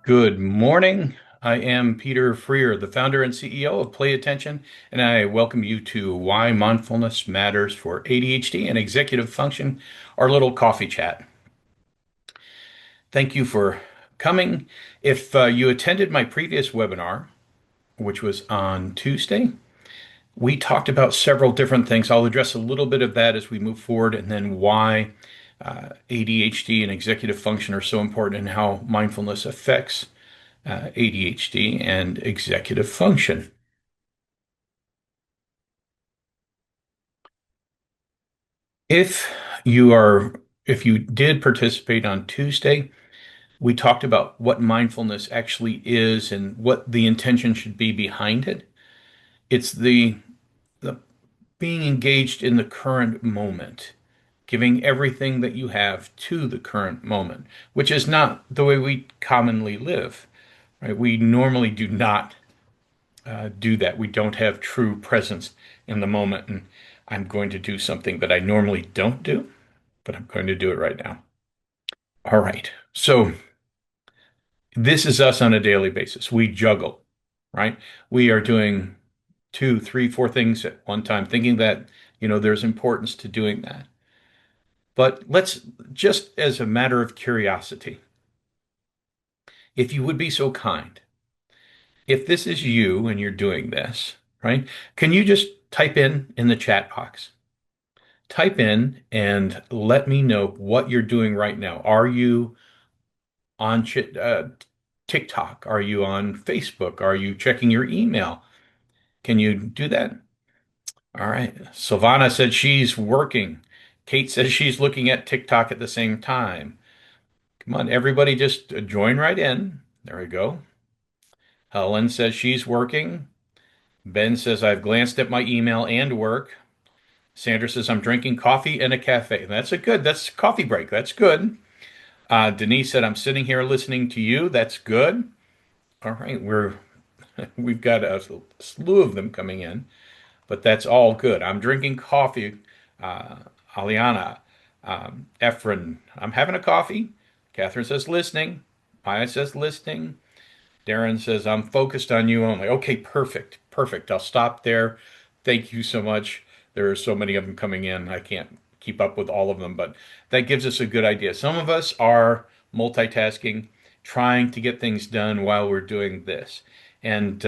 Good morning. I am Peter Freer, the founder and CEO of Play Attention, and I welcome you to Why Mindfulness Matters for ADHD and Executive Function, our little coffee chat. Thank you for coming. If you attended my previous webinar, which was on Tuesday, we talked about several different things. I'll address a little bit of that as we move forward, and then why ADHD and executive function are so important and how mindfulness affects ADHD and executive function. If you are, if you did participate on Tuesday, we talked about what mindfulness actually is and what the intention should be behind it. It's the being engaged in the current moment, giving everything that you have to the current moment, which is not the way we commonly live, right? We normally do not do that. We don't have true presence in the moment. And I'm going to do something that I normally don't do, but I'm going to do it right now. All right. So this is us on a daily basis. We juggle, right? We are doing two, three, four things at one time, thinking that, there's importance to doing that. But let's just as a matter of curiosity, if you would be so kind, if this is you and you're doing this, right? Can you just type in the chat box? Type in and let me know what you're doing right now. Are you on TikTok? Are you on Facebook? Are you checking your email? Can you do that? All right. Silvana said she's working. Kate says she's looking at TikTok at the same time. Come on, everybody, just join right in. There we go. Helen says she's working. Ben says I've glanced at my email and work. Sandra says I'm drinking coffee in a cafe. That's coffee break. That's good. Denise said, I'm sitting here listening to you. That's good. All right, we've got a slew of them coming in, but that's all good. I'm drinking coffee. Aliana, Efren, I'm having a coffee. Catherine says listening. Maya says listening. Darren says I'm focused on you only. Okay, perfect, perfect. I'll stop there. Thank you so much. There are so many of them coming in. I can't keep up with all of them, but that gives us a good idea. Some of us are multitasking, trying to get things done while we're doing this. And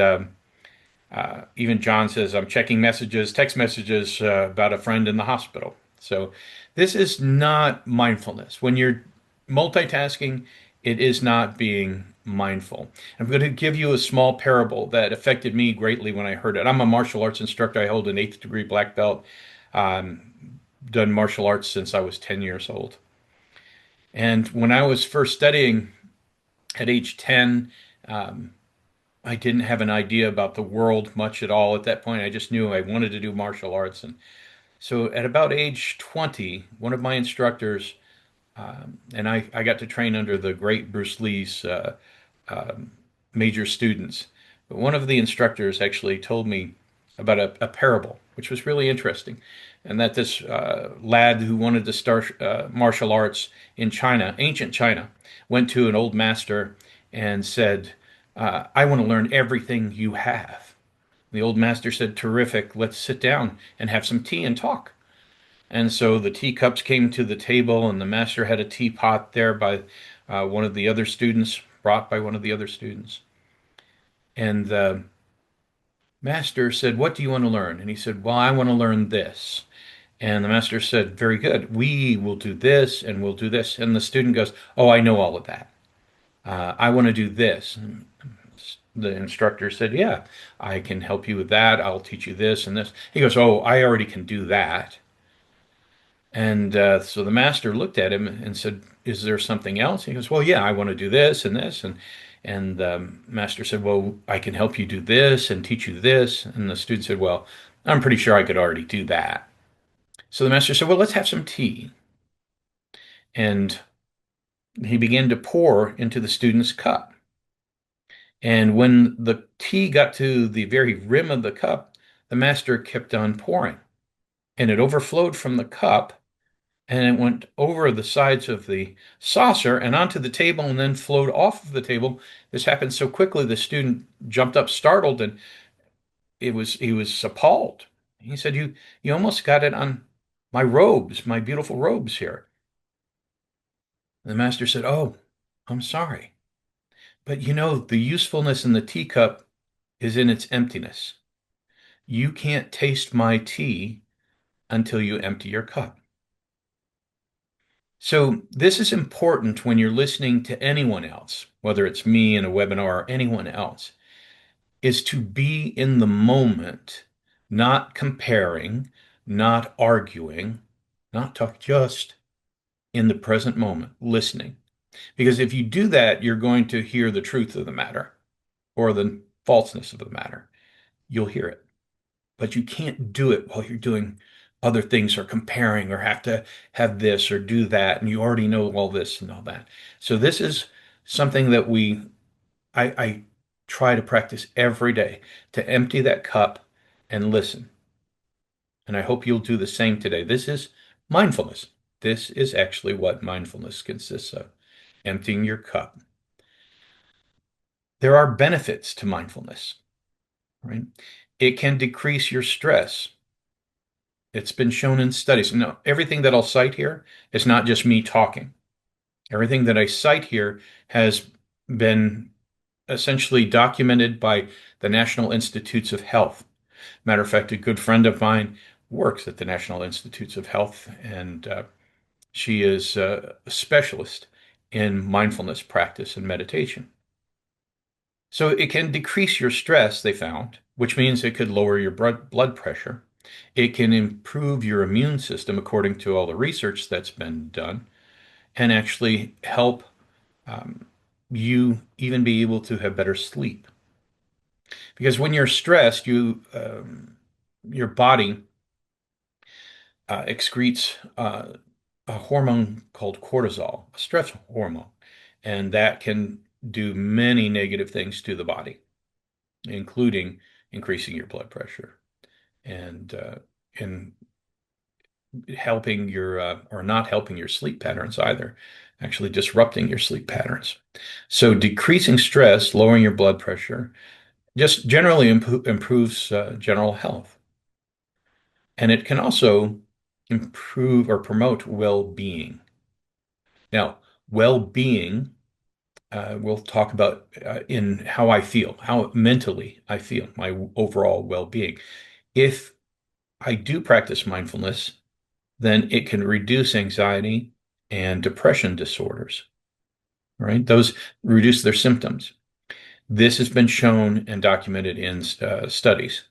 even John says, I'm checking messages, text messages about a friend in the hospital. So this is not mindfulness. When you're multitasking, it is not being mindful. I'm going to give you a small parable that affected me greatly when I heard it. I'm a martial arts instructor. I hold an eighth degree black belt. Um, done martial arts since I was 10 years old. And when I was first studying at age 10, um, I didn't have an idea about the world much at all at that point. I just knew I wanted to do martial arts. And so at about age 20, one of my instructors, and I got to train under the great Bruce Lee's um, major students. But one of the instructors actually told me about a parable, which was really interesting, and that this lad who wanted to start martial arts in China, ancient China, went to an old master and said, I want to learn everything you have. The old master said, terrific, let's sit down and have some tea and talk. And so the teacups came to the table, and the master had a teapot there by one of the other students, brought by one of the other students. And the master said, what do you want to learn? And he said, well, I want to learn this. And the master said, very good. We will do this and we'll do this. And the student goes, oh, I know all of that. I want to do this. And the instructor said, yeah, I can help you with that. I'll teach you this and this. He goes, oh, I already can do that. And so the master looked at him and said, is there something else? He goes, well, yeah, I want to do this and this. And the master said, well, I can help you do this and teach you this. And the student said, well, I'm pretty sure I could already do that. So the master said, well, let's have some tea. And he began to pour into the student's cup. And when the tea got to the very rim of the cup, the master kept on pouring. And it overflowed from the cup and it went over the sides of the saucer and onto the table and then flowed off of the table. This happened so quickly, the student jumped up startled and he was appalled. He said, you almost got it on my robes, my beautiful robes here. And the master said, "Oh, I'm sorry. But you know, the usefulness in the teacup is in its emptiness. You can't taste my tea until you empty your cup." So this is important when you're listening to anyone else, whether it's me in a webinar or anyone else, is to be in the moment, not comparing, not arguing, not talk, just in the present moment, listening. Because if you do that, you're going to hear the truth of the matter or the falseness of the matter. You'll hear it. But you can't do it while you're doing other things or comparing or have to have this or do that. And you already know all this and all that. So this is something that I try to practice every day to empty that cup and listen. And I hope you'll do the same today. This is mindfulness. This is actually what mindfulness consists of, emptying your cup. There are benefits to mindfulness, right? It can decrease your stress. It's been shown in studies. Now, everything that I'll cite here is not just me talking. Everything that I cite here has been essentially documented by the National Institutes of Health. Matter of fact, a good friend of mine works at the National Institutes of Health, and she is a specialist in mindfulness practice and meditation. So it can decrease your stress, they found, which means it could lower your blood pressure. It can improve your immune system, according to all the research that's been done, and actually help um, you even be able to have better sleep. Because when you're stressed, your body excretes a hormone called cortisol, a stress hormone, and that can do many negative things to the body, including increasing your blood pressure and helping your or not helping your sleep patterns either, actually disrupting your sleep patterns. So decreasing stress, lowering your blood pressure, just generally improves general health. And it can also improve or promote well-being. Now, well-being, we'll talk about in how I feel, how mentally I feel, my overall well-being. If I do practice mindfulness, then it can reduce anxiety and depression disorders, right? Those reduce their symptoms. This has been shown and documented in studies.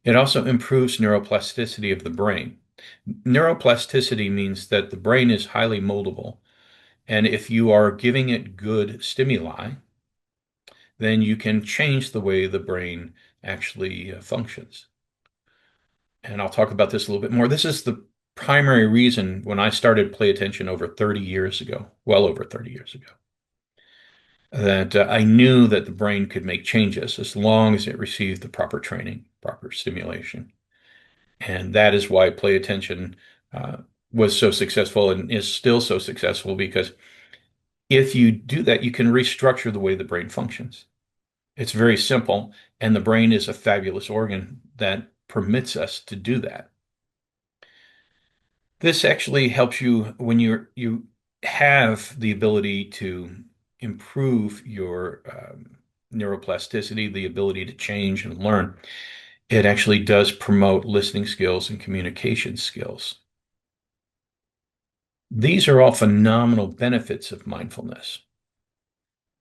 It also improves neuroplasticity of the brain. Neuroplasticity means that the brain is highly moldable, and if you are giving it good stimuli, then you can change the way the brain actually functions. And I'll talk about this a little bit more. This is the primary reason when I started Play Attention over 30 years ago, well over 30 years ago, that I knew that the brain could make changes as long as it received the proper training, proper stimulation. And that is why Play Attention was so successful and is still so successful, because if you do that, you can restructure the way the brain functions. It's very simple, and the brain is a fabulous organ that permits us to do that. This actually helps you when you have the ability to improve your neuroplasticity, the ability to change and learn. It actually does promote listening skills and communication skills. These are all phenomenal benefits of mindfulness.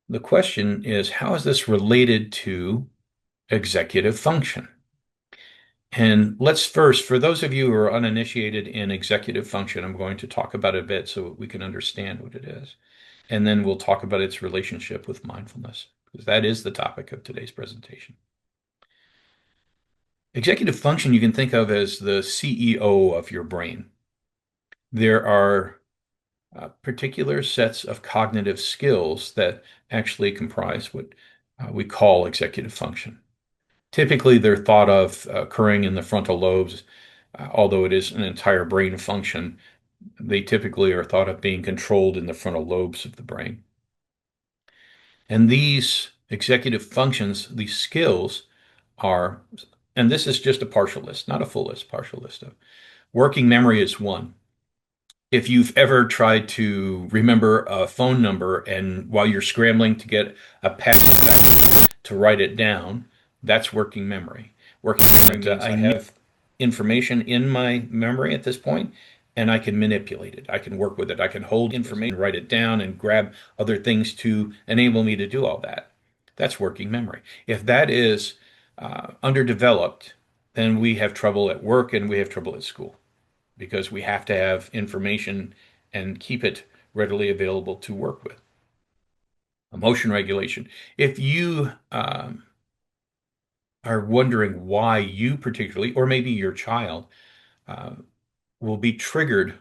The question is, how is this related to executive function? And let's first, for those of you who are uninitiated in executive function, I'm going to talk about it a bit so we can understand what it is. And then we'll talk about its relationship with mindfulness, because that is the topic of today's presentation. Executive function you can think of as the CEO of your brain. There are particular sets of cognitive skills that actually comprise what we call executive function. Typically, they're thought of occurring in the frontal lobes, although it is an entire brain function, they typically are thought of being controlled in the frontal lobes of the brain. And these executive functions, these skills are, and this is just a partial list, not a full list, partial list of working memory is one. If you've ever tried to remember a phone number and while you're scrambling to get a pad to write it down, that's working memory. Working memory means I have information in my memory at this point, and I can manipulate it. I can work with it. I can hold information, write it down, and grab other things to enable me to do all that. That's working memory. If that is underdeveloped, then we have trouble at work and we have trouble at school because we have to have information and keep it readily available to work with. Emotion regulation. If you are wondering why you particularly, or maybe your child, uh, will be triggered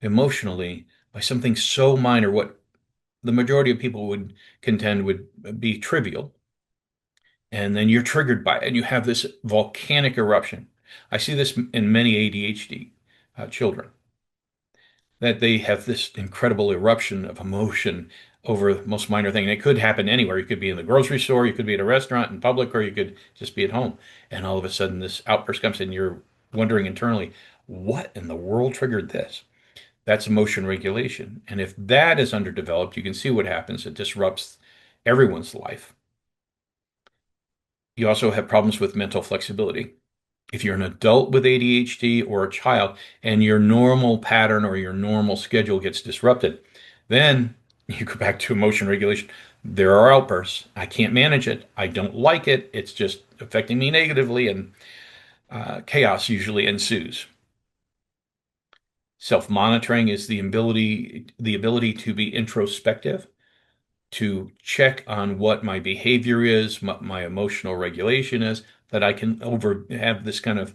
emotionally by something so minor, what the majority of people would contend would be trivial, and then you're triggered by it, and you have this volcanic eruption. I see this in many ADHD children, that they have this incredible eruption of emotion over the most minor thing. And it could happen anywhere. You could be in the grocery store, you could be at a restaurant in public, or you could just be at home. And all of a sudden, this outburst comes, and you're wondering internally, what in the world triggered this? That's emotion regulation. And if that is underdeveloped, you can see what happens. It disrupts everyone's life. You also have problems with mental flexibility. If you're an adult with ADHD or a child and your normal pattern or your normal schedule gets disrupted, then you go back to emotion regulation. There are outbursts. I can't manage it. I don't like it. It's just affecting me negatively, and chaos usually ensues. Self-monitoring is the ability to be introspective, to check on what my behavior is, what my emotional regulation is, that I can over have this kind of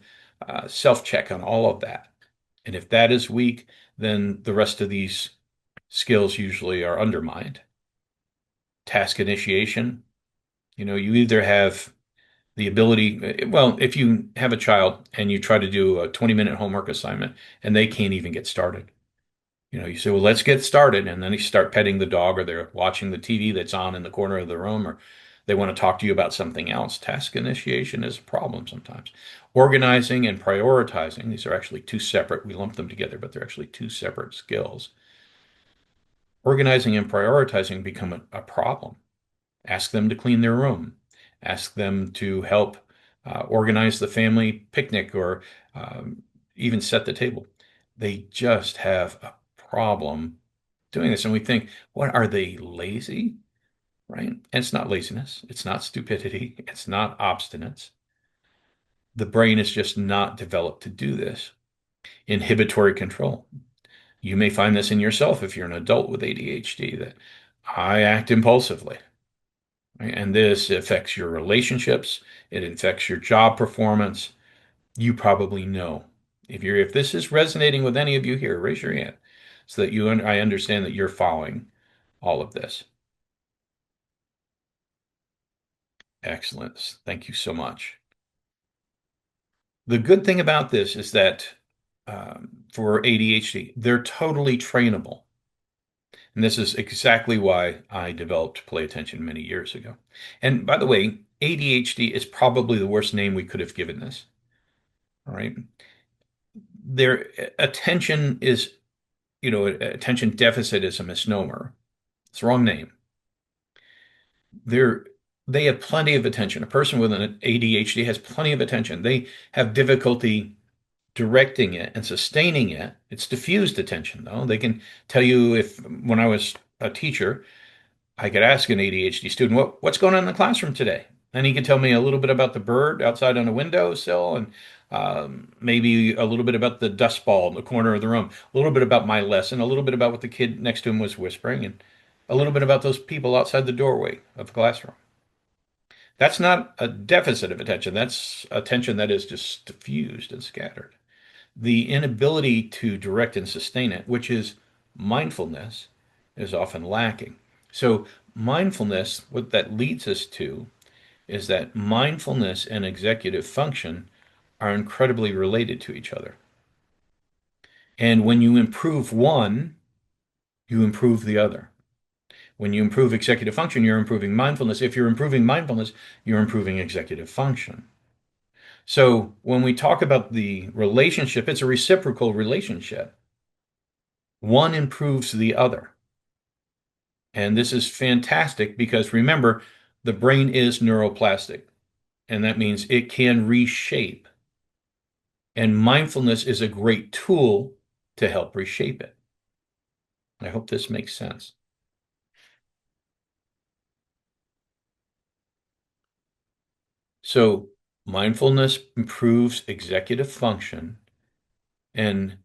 self-check on all of that. And if that is weak, then the rest of these skills usually are undermined. Task initiation, you either have the ability, well, if you have a child and you try to do a 20-minute homework assignment and they can't even get started. You say, well, let's get started. And then you start petting the dog, or they're watching the TV that's on in the corner of the room, or they want to talk to you about something else. Task initiation is a problem sometimes. Organizing and prioritizing, these are actually two separate, we lump them together, but they're actually two separate skills. Organizing and prioritizing become a problem. Ask them to clean their room. Ask them to help organize the family picnic, or even set the table. They just have a problem doing this. And we think, what are they, lazy? Right? And it's not laziness. It's not stupidity. It's not obstinance. The brain is just not developed to do this. Inhibitory control. You may find this in yourself if you're an adult with ADHD, that I act impulsively. Right? And this affects your relationships. It affects your job performance. You probably know. If this is resonating with any of you here, raise your hand so that I understand that you're following all of this. Excellent. Thank you so much. The good thing about this is that for ADHD, they're totally trainable. And this is exactly why I developed Play Attention many years ago. And by the way, ADHD is probably the worst name we could have given this. All right. Their attention is, attention deficit is a misnomer. It's the wrong name. They're they have plenty of attention. A person with an ADHD has plenty of attention. They have difficulty directing it and sustaining it. It's diffused attention, though. They can tell you, if when I was a teacher, I could ask an ADHD student, what's going on in the classroom today? And he could tell me a little bit about the bird outside on a windowsill, and maybe a little bit about the dust ball in the corner of the room, a little bit about my lesson, a little bit about what the kid next to him was whispering, and a little bit about those people outside the doorway of the classroom. That's not a deficit of attention. That's attention that is just diffused and scattered. The inability to direct and sustain it, which is mindfulness, is often lacking. So, mindfulness, what that leads us to is that mindfulness and executive function are incredibly related to each other. And when you improve one, you improve the other. When you improve executive function, you're improving mindfulness. If you're improving mindfulness, you're improving executive function. So when we talk about the relationship, it's a reciprocal relationship. One improves the other. And this is fantastic because remember, the brain is neuroplastic, and that means it can reshape. And mindfulness is a great tool to help reshape it. I hope this makes sense. So, mindfulness improves executive function, and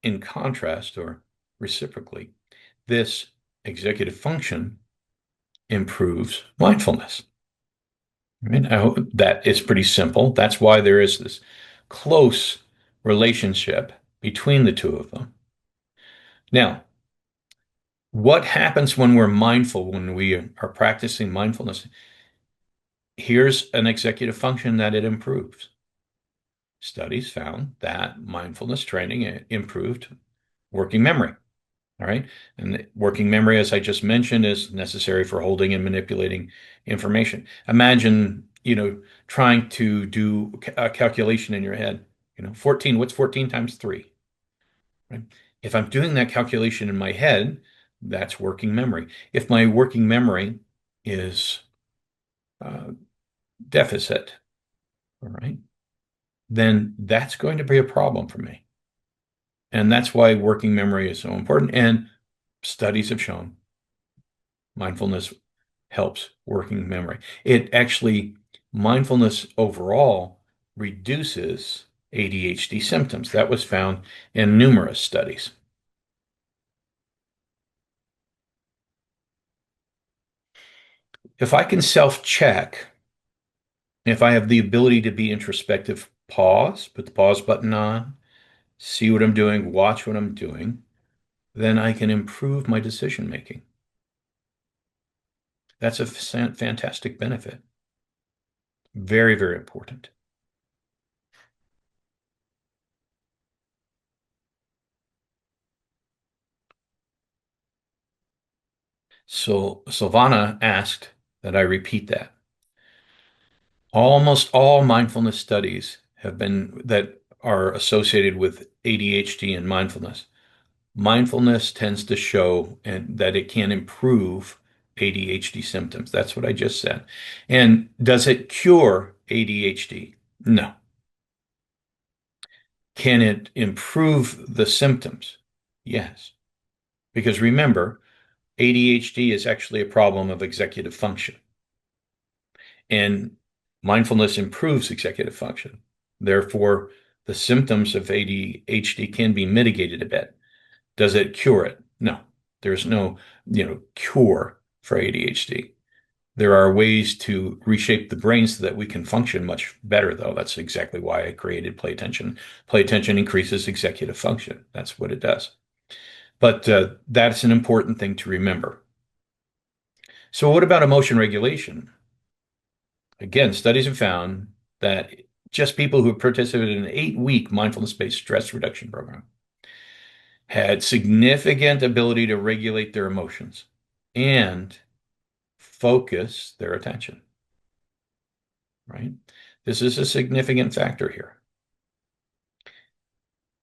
in contrast, or reciprocally, this executive function improves mindfulness. I mean, I hope that is pretty simple. That's why there is this close relationship between the two of them. Now, what happens when we're mindful, when we are practicing mindfulness? Here's an executive function that it improves. Studies found that mindfulness training improved working memory. All right. And working memory, as I just mentioned, is necessary for holding and manipulating information. Imagine, trying to do a calculation in your head. 14, what's 14 times 3? Right? If I'm doing that calculation in my head, that's working memory. If my working memory is uh, deficit, all right, then that's going to be a problem for me. And that's why working memory is so important. And studies have shown mindfulness helps working memory. It actually, mindfulness overall reduces ADHD symptoms. That was found in numerous studies. If I can self-check, if I have the ability to be introspective, pause, put the pause button on, see what I'm doing, watch what I'm doing, then I can improve my decision making. That's a fantastic benefit. Very, very important. So Silvana asked that I repeat that. Almost all mindfulness studies have been that are associated with ADHD and mindfulness. Mindfulness tends to show and that it can improve ADHD symptoms. That's what I just said. And does it cure ADHD? No. Can it improve the symptoms? Yes. Because remember, ADHD is actually a problem of executive function. And mindfulness improves executive function. Therefore, the symptoms of ADHD can be mitigated a bit. Does it cure it? No. There's no, cure for ADHD. There are ways to reshape the brain so that we can function much better, though. That's exactly why I created Play Attention. Play Attention increases executive function. That's what it does. But that's an important thing to remember. So, what about emotion regulation? Again, studies have found that just people who participated in an 8-week mindfulness-based stress reduction program had significant ability to regulate their emotions and focus their attention, right? This is a significant factor here.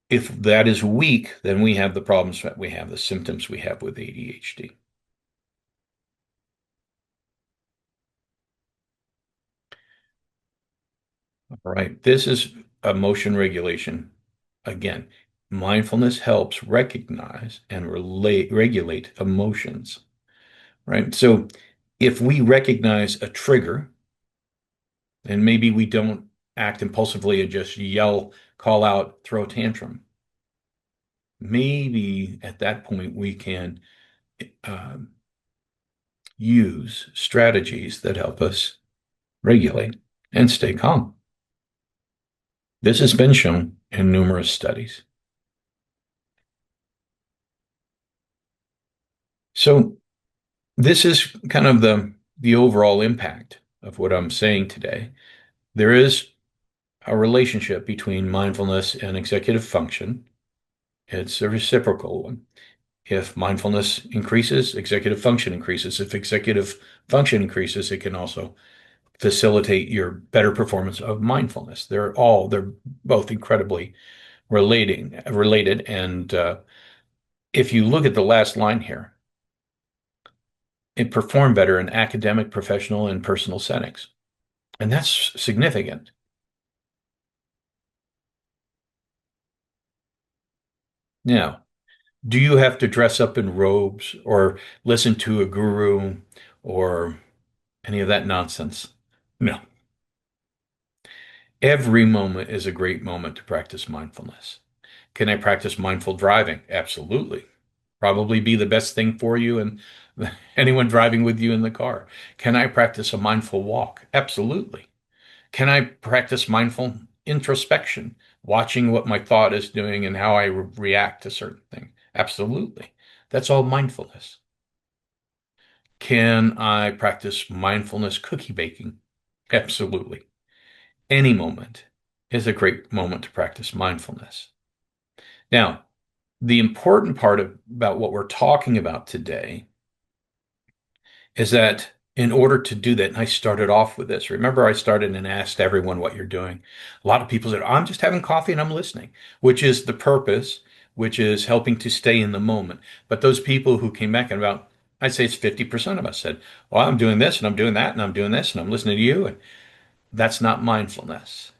If that is weak, then we have the problems that we have, the symptoms we have with ADHD. All right, this is emotion regulation. Again, mindfulness helps recognize and regulate emotions, right? So if we recognize a trigger, and maybe we don't act impulsively and just yell, call out, throw a tantrum, maybe at that point we can um, use strategies that help us regulate and stay calm. This has been shown in numerous studies. So this is kind of the overall impact of what I'm saying today. There is a relationship between mindfulness and executive function. It's a reciprocal one. If mindfulness increases, executive function increases. If executive function increases, it can also facilitate your better performance of mindfulness. They're both incredibly related. And if you look at the last line here, it performed better in academic, professional, and personal settings. And that's significant. Now, do you have to dress up in robes or listen to a guru or any of that nonsense? No. Every moment is a great moment to practice mindfulness. Can I practice mindful driving? Absolutely. Probably be the best thing for you and anyone driving with you in the car. Can I practice a mindful walk? Absolutely. Can I practice mindful introspection, watching what my thought is doing and how I react to certain things? Absolutely. That's all mindfulness. Can I practice mindfulness cookie baking? Absolutely. Any moment is a great moment to practice mindfulness. Now, the important part about what we're talking about today is that in order to do that, and I started off with this. Remember, I started and asked everyone what you're doing. A lot of people said, I'm just having coffee and I'm listening, which is the purpose, which is helping to stay in the moment. But those people who came back and about, I'd say it's 50% of us said, well, I'm doing this and I'm doing that and I'm doing this and I'm listening to you. And that's not mindfulness.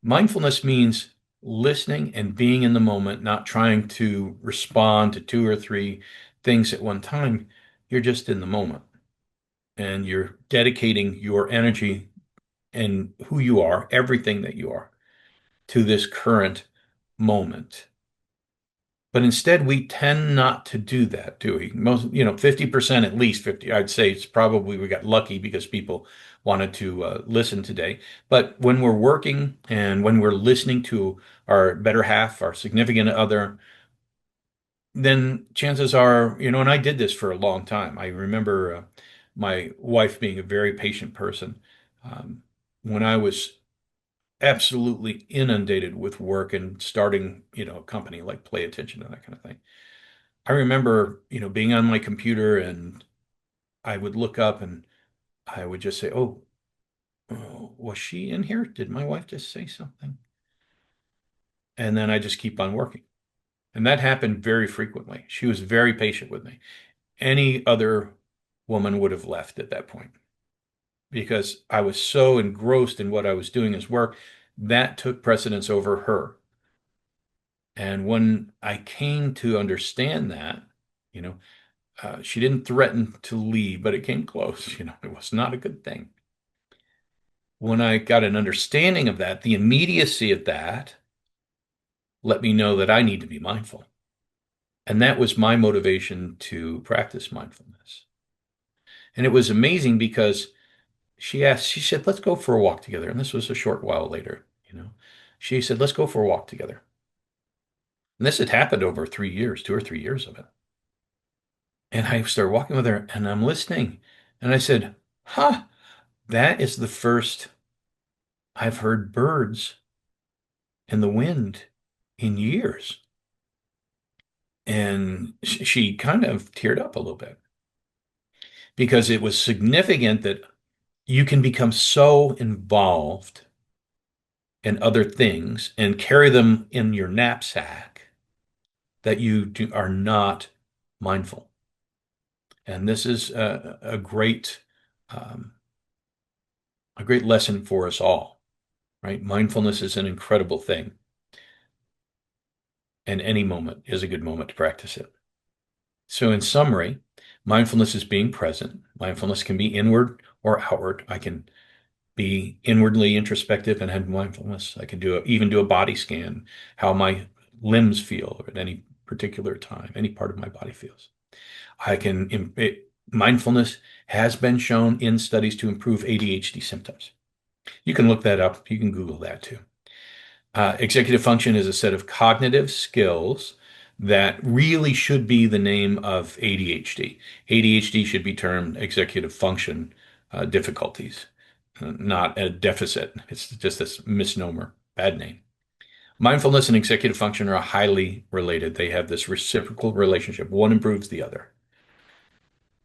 Mindfulness means listening and being in the moment, not trying to respond to two or three things at one time. You're just in the moment and you're dedicating your energy and who you are, everything that you are, to this current moment. But instead, we tend not to do that, do we? 50% at least 50, I'd say it's probably we got lucky because people wanted to listen today. But when we're working and when we're listening to our better half, our significant other, then chances are, and I did this for a long time. I remember my wife being a very patient person. Um, when I was absolutely inundated with work and starting, a company like Play Attention and that kind of thing. I remember, being on my computer and I would look up and I would just say, oh, was she in here? Did my wife just say something? And then I just keep on working. And that happened very frequently. She was very patient with me. Any other woman would have left at that point because I was so engrossed in what I was doing as work that took precedence over her. And when I came to understand that, you know, she didn't threaten to leave, but it came close. It was not a good thing. When I got an understanding of that, the immediacy of that let me know that I need to be mindful. And that was my motivation to practice mindfulness. And it was amazing because she said, let's go for a walk together. And this was a short while later. She said, let's go for a walk together. And this had happened over 3 years, 2 or 3 years of it. And I started walking with her and I'm listening. And I said, huh, that is the first I've heard birds in the wind in years. And she kind of teared up a little bit because it was significant that you can become so involved in other things and carry them in your knapsack that are not mindful. And this is um, a great lesson for us all, right? Mindfulness is an incredible thing, and any moment is a good moment to practice it. So, in summary, mindfulness is being present. Mindfulness can be inward or outward. I can be inwardly introspective and have mindfulness. I can even do a body scan, how my limbs feel at any particular time, any part of my body feels. Mindfulness has been shown in studies to improve ADHD symptoms. You can look that up. You can Google that too. Executive function is a set of cognitive skills that really should be the name of ADHD. ADHD should be termed executive function difficulties. not a deficit. It's just this misnomer, bad name. Mindfulness and executive function are highly related. They have this reciprocal relationship. One improves the other.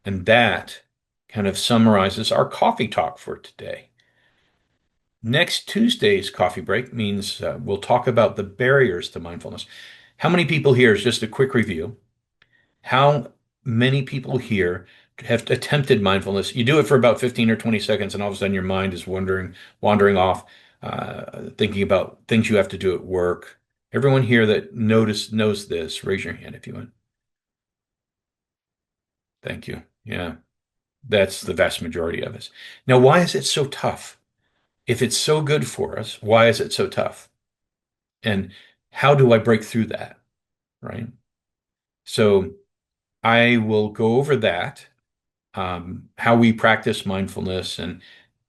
And that kind of summarizes our coffee talk for today. Next Tuesday's coffee break means we'll talk about the barriers to mindfulness. How many people here, is just a quick review, how many people here have attempted mindfulness? You do it for about 15 or 20 seconds, and all of a sudden your mind is wandering off, thinking about things you have to do at work. Everyone here that knows this, raise your hand if you want. Thank you. Yeah, that's the vast majority of us. Now, why is it so tough? If it's so good for us, why is it so tough? And how do I break through that? Right? So I will go over that, how we practice mindfulness, and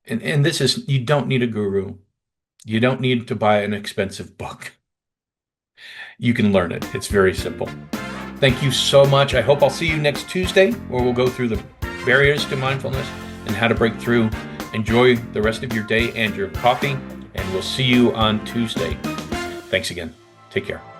this is, you don't need a guru. You don't need to buy an expensive book. You can learn it. It's very simple. Thank you so much. I hope I'll see you next Tuesday, where we'll go through the barriers to mindfulness and how to break through. Enjoy the rest of your day and your coffee, and we'll see you on Tuesday. Thanks again. Take care.